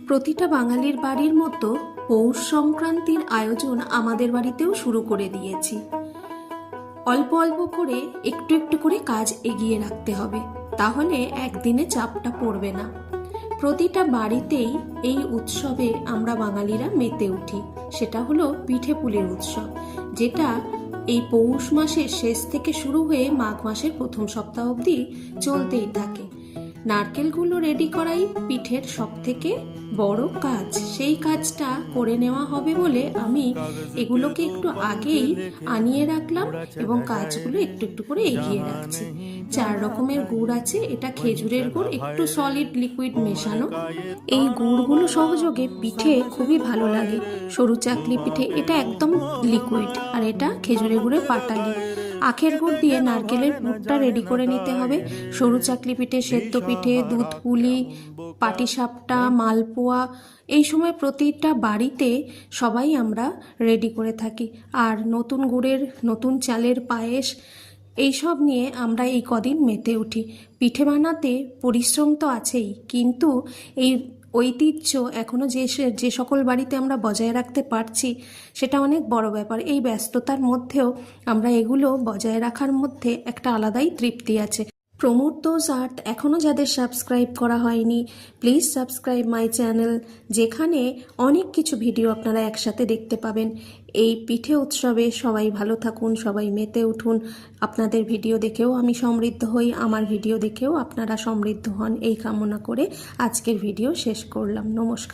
প্রতিটা বাঙালির বাড়ির মতো পৌষ সংক্রান্তির আয়োজন আমাদের বাড়িতেও শুরু করে দিয়েছি। অল্প অল্প করে একটু একটু করে কাজ এগিয়ে রাখতে হবে, তাহলে একদিনে চাপটা পড়বে না। প্রতিটা বাড়িতেই এই উৎসবে আমরা বাঙালিরা মেতে উঠি। সেটা হলো পিঠে পুলির উৎসব, যেটা এই পৌষ মাসের শেষ থেকে শুরু হয়ে মাঘ মাসের প্রথম সপ্তাহ অবধি চলতেই থাকে। নারকেলগুলো রেডি করাই পিঠের সব থেকে বড় কাজ। সেই কাজটা করে নেওয়া হবে বলে আমি এগুলোকে একটু আগেই আনিয়ে রাখলাম এবং কাজগুলো একটু একটু করে এগিয়ে রাখছি। 4 রকমের গুড় আছে। এটা খেজুরের গুড়, একটু সলিড লিকুইড মেশানো। এই গুড়গুলো সহযোগে পিঠে খুবই ভালো লাগে। সরু চাকলি পিঠে এটা একদম লিকুইড, আর এটা খেজুরের গুড়ের পাটালি। আখের গুড় দিয়ে নারকেলের পুরটা রেডি করে নিতে হবে। সরু চাকলি পিঠে, সেদ্ধ পিঠে, দুধ পুলি, পাটিসাপটা, মালপোয়া এই সময় প্রতিটা বাড়িতে সবাই আমরা রেডি করে থাকি। আর নতুন গুড়ের, নতুন চালের পায়েস এইসব নিয়ে আমরা এই কদিন মেতে উঠি। পিঠে বানাতে পরিশ্রম তো আছেই, কিন্তু এই ঐতিহ্য এখনও যে সকল বাড়িতে আমরা বজায় রাখতে পারছি, সেটা অনেক বড় ব্যাপার। এই ব্যস্ততার মধ্যেও আমরা এগুলো বজায় রাখার মধ্যে একটা আলাদাই তৃপ্তি আছে। প্রমোট দোজ আর্ট এখনও যাদের সাবস্ক্রাইব করা হয়নি, প্লিজ সাবস্ক্রাইব মাই চ্যানেল, যেখানে অনেক কিছু ভিডিও আপনারা একসাথে দেখতে পাবেন। এই পিঠে উৎসবে সবাই ভালো থাকুন, সবাই মেতে উঠুন। আপনাদের ভিডিও দেখেও আমি সমৃদ্ধ হই, আমার ভিডিও দেখেও আপনারা সমৃদ্ধ হন, এই কামনা করে আজকের ভিডিও শেষ করলাম। নমস্কার।